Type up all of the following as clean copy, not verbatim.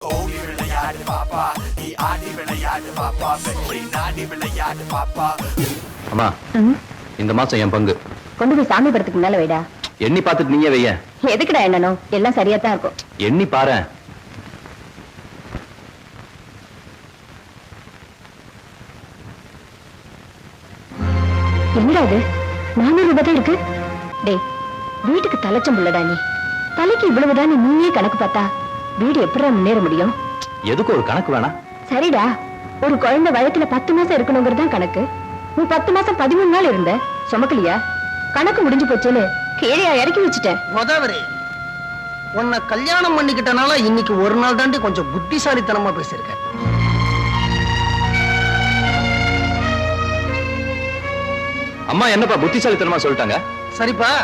ஓடி விளையாடு பாப்பா, நீ ஆடி விளையாடு பாப்பா, வெற்றி நாடி விளையாடு பாப்பா. அம்மா, இந்த மாசம் என் பங்கு கொண்டு போய் சாமி படத்துக்கு மேல வைடா. எண்ணி பார்த்துட்டு நீயே வைய. எதுக்குடா என்னனோ, எல்லாம் சரியா தான் இருக்கும். எண்ணி பாரு. என்னடா இது 400 ரூபாய் தான் இருக்கு. டேய், வீட்டுக்கு தலைச்சம் புள்ளடா நீ. தலைக்கு இவ்வளவுதான் நீயே கணக்கு பார்த்தா வீடு எப்படி முன்னேற முடியும்? எதுக்கு ஒரு கணக்கு வேணா? சரிடா, ஒரு குழந்தை வயத்துல 10 மாசம் இருக்கணுங்கிறதான் கணக்கு. நீ 10 மாசம் 13 நாள் இருந்த, சுமக்கலையா? கணக்கு முடிஞ்சு போச்சுன்னு கீழே இறக்கி வச்சுட்டேன். கோதாவரி, உன்னை கல்யாணம் பண்ணிக்கிட்டனால இன்னைக்கு ஒரு நாள் தாண்டி கொஞ்சம் புத்திசாலித்தனமா பேசியிருக்க. அம்மா என்னப்பா புத்திசாலித்தனமா சொல்லிட்டாங்க? சரிப்பா,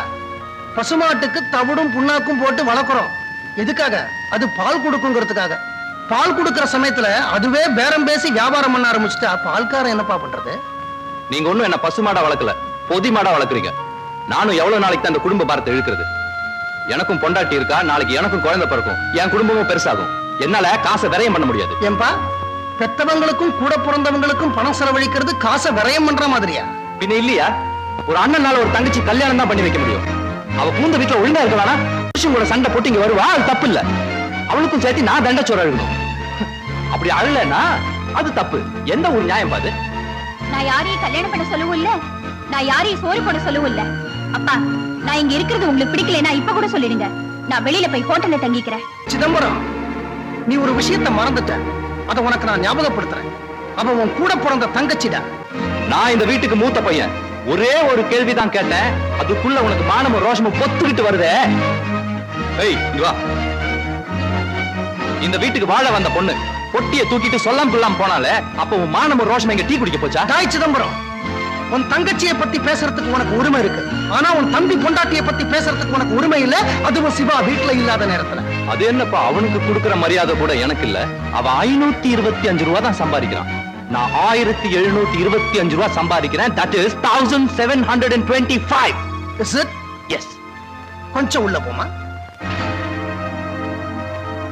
பசுமாட்டுக்கு தவிடும் புண்ணாக்கும் போட்டு வளர்க்குறோம். எதுக்காக? அது பால் கொடுக்குங்கிறதுக்காக. பால் கொடுக்கிற சமயத்துல அதுவே பேரம் பேசி வியாபாரம் பண்ண ஆரம்பிச்சுட்டா பால்காரன் என்னப்பா பண்றது? நீங்க ஒண்ணும் என்ன பசுமாடா வளர்க்கல, பொதி மாடா வளர்க்குறீங்க. நானும் எவ்வளவு நாளைக்கு தான் அந்த குடும்ப பாரத்தை இழுக்கிறது? எனக்கும் பொண்டாட்டி இருக்கா, நாளைக்கு எனக்கும் குழந்தை பிறக்கும், என் குடும்பமும் பெருசாகும். என்னால காசை விரயம் பண்ண முடியாது. ஏன்பா, பெத்தவங்களுக்கும் கூட பிறந்தவங்களுக்கும் பணம் செலவழிக்கிறது காசை விரயம் பண்ற மாதிரியா? பின்ன இல்லையா? ஒரு அண்ணனால ஒரு தங்கச்சி கல்யாணம் தான் பண்ணி வைக்க முடியும். அவ பூந்த வீட்டுல ஒழுங்கா இருக்க வேணா, புருஷன் கூட சண்டை போட்டு இங்க வருவா, அது தப்பு இல்ல. அவளுக்கும் சேர்த்து நான் தண்டச்சோறு அழுகணும். அப்படி அழலன்னா அது தப்பு. எந்த ஒரு நியாயம் பாது? நான் யாரையும் கல்யாணம் பண்ண சொல்லவும் இல்ல, நான் யாரையும் சோறு போட சொல்லவும் இல்ல. அப்பா, நான் இங்க இருக்கிறது உங்களுக்கு பிடிக்கலனா இப்ப கூட சொல்லிடுங்க. நான் வெளியில போய் ஹோட்டல்ல தங்கிக்கிறேன். சிதம்பரம், நீ ஒரு விஷயத்தை மறந்துட்ட. அதை உனக்கு நான் ஞாபகப்படுத்துறேன். அவ உன் கூட பிறந்த தங்கச்சிடா. நான் இந்த வீட்டுக்கு மூத்த பையன். ஒரே ஒரு கேள்விதான் கேட்டேன், அதுக்குள்ள உனக்கு மானமும் ரோஷமும் பொத்துக்கிட்டு வருதே. ஏய், இங்க வா. இந்த வீட்டுக்கு வாழ வந்த பொண்ணு பொட்டியை தூக்கிட்டு சொல்லாம் கொள்ளாம போனாலே, அப்ப உன் மானமும் ரோஷம் இங்க டீ குடிக்க போச்சா? தாய் சிதம்பரம், உன் தங்கச்சியை பத்தி பேசுறதுக்கு உனக்கு உரிமை இருக்கு. ஆனா உன் தம்பி பொண்டாட்டியை பத்தி பேசுறதுக்கு உனக்கு உரிமை இல்ல. அதுவும் சிவா வீட்டுல இல்லாத நேரத்துல. அது என்னப்பா, அவனுக்கு கொடுக்கிற மரியாதை கூட எனக்கு இல்ல. அவ 525 ரூபா தான் சம்பாதிக்கிறான். நான் 1725 ரூபா சம்பாதிக்கிறேன். That is 1725. Is it? Yes. கொஞ்சம் உள்ள போமா.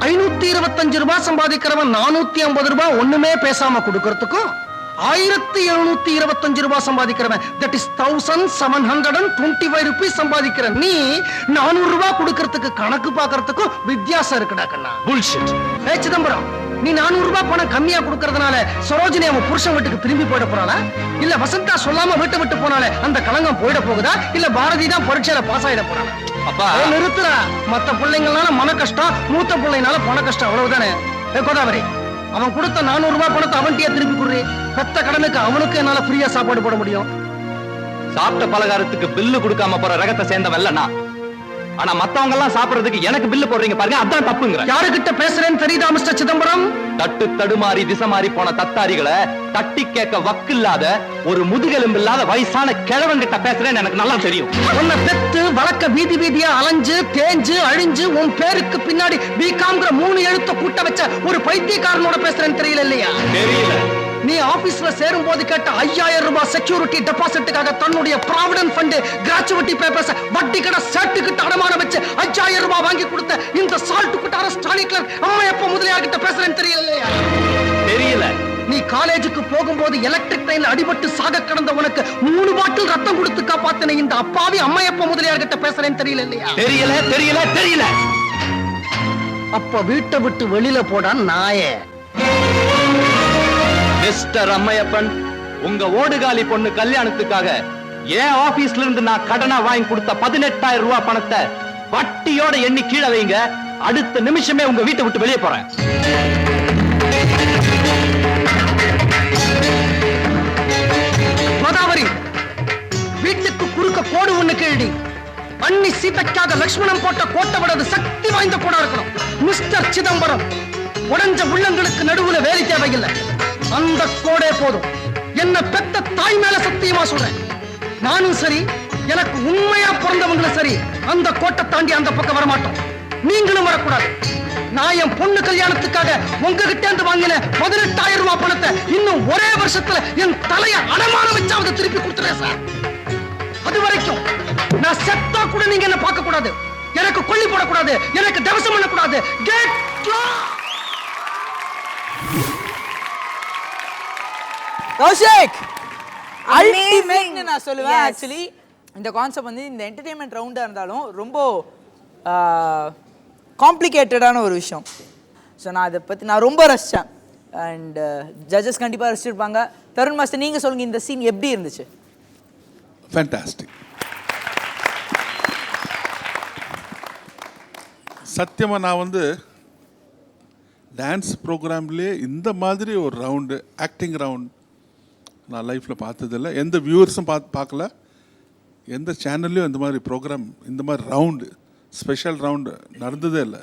525 ரூபாய் சம்பாதிக்கிறவன் 450 ரூபாய் ஒண்ணுமே பேசாம கொடுக்கறதுக்கும், 1725 ரூபாய் சம்பாதிக்கிறவன் that is 1725 rupees சம்பாதிக்கிற நீ 400 ரூபாய் கொடுக்கறதுக்கு கணக்கு பாக்குறதுக்கும் வித்தியாசம் இருக்குடா கண்ணா. Bullshit. ஏய் சிதம்பரம், நீ 400 ரூபாய் பணம் கம்மியா கொடுக்கறதுனால சரோஜினி அவன் புருஷன் வீட்டுக்கு திரும்பி போயிட போறாளா? இல்ல வசந்தா சொல்லாம வீட்டை விட்டு போனாலே அந்த களங்கம் போயிட போகுதா? இல்ல பாரதி தான் பரீட்சையில பாஸ் ஆயிட போறாளா? அப்பா, நிறுத்துறா. மத்த பிள்ளைங்களால மன கஷ்டம், மூத்த பிள்ளைனால பண கஷ்டம், அவ்வளவுதானே. கோதாவரி, அவன் கொடுத்த 400 ரூபாய் பணத்தை அவன்கிட்டயே திருப்பி கொடுறி. பெத்த கடனுக்கு அவனுக்கு என்னால ஃப்ரீயா சாப்பாடு போட முடியும். சாப்பிட்ட பலகாரத்துக்கு பில்லு கொடுக்காம போற ரகத்தை சேர்ந்தவல்ல நான். ஆனா மத்தவங்க எல்லாம் சாப்பிடுறதுக்கு எனக்கு பில்லு போடுறீங்க பாருங்க, அதான் தப்புங்கிற. யாருகிட்ட பேசுறேன்னு தெரியுதா மிஸ்டர் சிதம்பரம்? தட்டு தடுமாறி திசமாறி போன தத்தாரிகளை தட்டி கேட்க வக்கில்லாத ஒரு முதுகெலும்பு இல்லாத வயசான கிழவன்கிட்ட பேசுறேன்னு எனக்கு நல்லா தெரியும். உன்னை பெத்து வழக்க வீதி வீதியா அலைஞ்சு தேஞ்சு அழிஞ்சு உன் பேருக்கு பின்னாடி பிகாம்ங்கிற 3 எழுத்த கூட்ட வச்ச ஒரு பைத்தியக்காரனோட பேசுறேன்னு தெரியல இல்லையா? தெரியல. நீ ஆபீஸ்ல சேரும் போது கேட்ட 5000 ரூபாய் செக்யூரிட்டி டெபாசிட்டுக்காக தன்னுடைய ப்ராவிடன்ட் ஃபண்ட் கிராச்சுவிட்டி பேப்பர்ஸ் வட்டி கடை சேட்டுக்கிட்ட அடமான வச்சு 5000 ரூபாய் வாங்கி கொடுத்த இந்த சால்ட் குட்டார ஸ்டாலிக்லர் அம்மா எப்ப முதலியார்கிட்ட பேசுறேன்னு தெரியல. தெரியல. நீ காலேஜுக்கு போகும்போது எலக்ட்ரிக் ட்ரெயின்ல அடிபட்டு சாக கடந்த உனக்கு 3 பாட்டில் ரத்தம் கொடுத்து காப்பாத்தின இந்த அப்பாவி அம்மா எப்ப முதலியார்கிட்ட பேசுறேன்னு தெரியல இல்லையா? தெரியல தெரியல தெரியல. அப்ப வீட்டை விட்டு வெளியில போடா நாயே. மிஸ்டர் அம்மையப்பன், உங்க ஓடுகாலி பொண்ணு கல்யாணத்துக்காக என் ஆபீஸ்ல இருந்து நான் கடனா வாங்கி கொடுத்த 18000 ரூபாய் பணத்தை வட்டியோட எண்ணி கீழே வைங்க. அடுத்த நிமிஷமே உங்க வீட்டை விட்டு வெளியே போறேன். கோதாவரி, வீட்டுக்கு குறுக்க கோடு ஒண்ணு கேள்வி. அன்னி சீதைக்காக லட்சுமணன் போட்ட கோட்டை விட சக்தி வாய்ந்த கோடா இருக்கணும். மிஸ்டர் சிதம்பரம், உடைஞ்ச உள்ளங்களுக்கு நடுவுல வேலை தேவையில்லை. அந்த கோடே போதும். என்ன பெத்த தாய் மேல சத்தியமா சொல்றேன். நானும் சரி, எனக்கு உண்மையா பிறந்தவங்களும் சரி, அந்த கோட்டை தாண்டி அந்த பக்கம் வரமாட்டோம். நீங்களும் வரக்கூடாது. நான் என் பொண்ணு கல்யாணத்துக்காக உங்ககிட்ட இருந்து வாங்கின 18000 ரூபாய் பணத்தை இன்னும் ஒரே வருஷத்துல என் தலைய அடமான வச்சாவது திருப்பி கொடுத்துறேன் சார். அது வரைக்கும் நான் செத்தா கூட நீங்க என்ன பார்க்க கூடாது. எனக்கு கொல்லி போடக்கூடாது. எனக்கு தவசம் பண்ணக்கூடாது. Get lost. கௌஷிக் அல்டிமேட்னு நான் சொல்லுவேன். ஆக்சுவலி இந்த கான்செப்ட் வந்து இந்த என்டர்டெயின்மெண்ட் ரவுண்டாக இருந்தாலும் ரொம்ப காம்ப்ளிகேட்டடான ஒரு விஷயம். ஸோ நான் அதை பற்றி நான் ரொம்ப ரசித்தேன். அண்ட் ஜட்ஜஸ் கண்டிப்பாக ரசிச்சிருப்பாங்க. தருண் மாஸ்டர், நீங்கள் சொல்லுங்கள், இந்த சீன் எப்படி இருந்துச்சு? ஃபேண்டாஸ்டிக். சத்தியமாக நான் வந்து டான்ஸ் ப்ரோக்ராம்லேயே இந்த மாதிரி ஒரு ரவுண்டு, ஆக்டிங் ரவுண்ட் நான் லைஃப்பில் பார்த்ததில்லை. எந்த வியூவர்ஸும் பார்க்கல. எந்த சேனல்லையும் இந்த மாதிரி ப்ரோக்ராம், இந்த மாதிரி ரவுண்டு, ஸ்பெஷல் ரவுண்டு நடந்ததே இல்லை.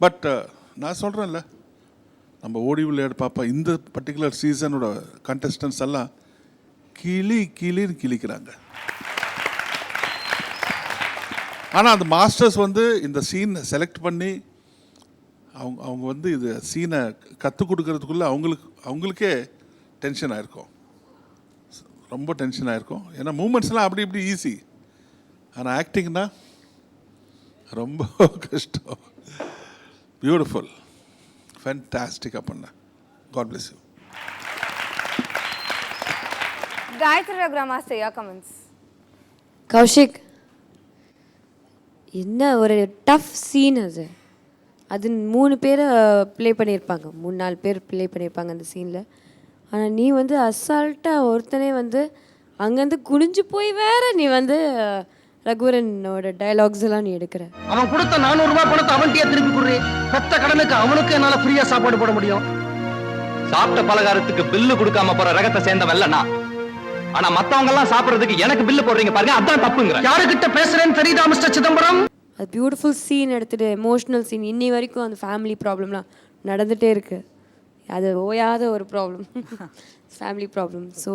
பட் நான் சொல்கிறேன்ல, நம்ம ஓடி விளையாடு பாப்பா இந்த பர்டிகுலர் சீசனோட கண்டஸ்டன்ஸ் எல்லாம் கிளின்னு கிளிக்கிறாங்க. ஆனால் அந்த மாஸ்டர்ஸ் வந்து இந்த சீனை செலக்ட் பண்ணி அவங்க வந்து இது சீனை கற்றுக் கொடுக்கறதுக்குள்ளே அவங்களுக்கே டென்ஷன் ஆகிருக்கும், ரொம்ப டென்ஷன் ஆகிருக்கும். ஏன்னா மூமெண்ட்ஸ்லாம் அப்படி இப்படி ஈஸி, ஆனால் ஆக்டிங்னா ரொம்ப கஷ்டம். பியூட்டிஃபுல், ஃபேண்டாஸ்டிக்காக பண்ண. God bless you. Gayatri Raghuramasta, your comments. Kaushik, என்ன ஒரு டஃப் சீன் அது. அது 3 பேர் ப்ளே பண்ணியிருப்பாங்க, 3-4 பேர் ப்ளே பண்ணியிருப்பாங்க அந்த சீனில். ஆனால் நீ வந்து அசால்ட்டாக ஒருத்தனே வந்து அங்கேருந்து குனிஞ்சு போய் வேற நீ வந்து ரகுவரனோட டயலாக்ஸ் எல்லாம் நீ எடுக்கிற. அவன் கொடுத்த 400 ரூபாய் பணத்தை அவன்கிட்டயே திருப்பி கொடுறே. பெத்த கடனுக்கு அவனுக்கு என்னால ஃப்ரீயா சாப்பாடு போட முடியும். சாப்பிட்ட பலகாரத்துக்கு பில்லு கொடுக்காம போற ரகத்தை சேர்ந்தவல்ல நான். ஆனா மத்தவங்க எல்லாம் சாப்பிடுறதுக்கு எனக்கு பில்லு போடுறீங்க பாருங்க, அதான் தப்புங்கிற. யாருக்கிட்ட பேசுறேன்னு தெரியுதா மிஸ்டர் சிதம்பரம்? அது பியூட்டிஃபுல் சீன் எடுத்துட்டு, எமோஷ்னல் சீன். இன்னி வரைக்கும் அந்த ஃபேமிலி ப்ராப்ளம்லாம் நடந்துகிட்டே இருக்குது. அது ஓயாத ஒரு ப்ராப்ளம், ஃபேமிலி ப்ராப்ளம். ஸோ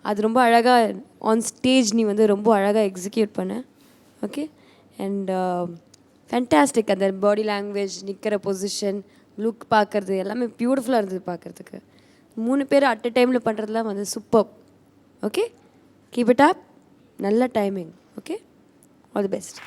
அது ரொம்ப அழகாக ஆன் ஸ்டேஜ் நீ வந்து ரொம்ப அழகாக எக்ஸிக்யூட் பண்ண. Okay, and fantastic. அந்த பாடி லாங்குவேஜ், நிற்கிற பொசிஷன், லுக் பார்க்குறது எல்லாமே பியூட்டிஃபுல்லாக இருந்தது பார்க்குறதுக்கு. 3 பேர் அட் அ டைமில் பண்ணுறதுலாம் வந்து super. Okay, keep it up. நல்ல timing. Okay, all the best.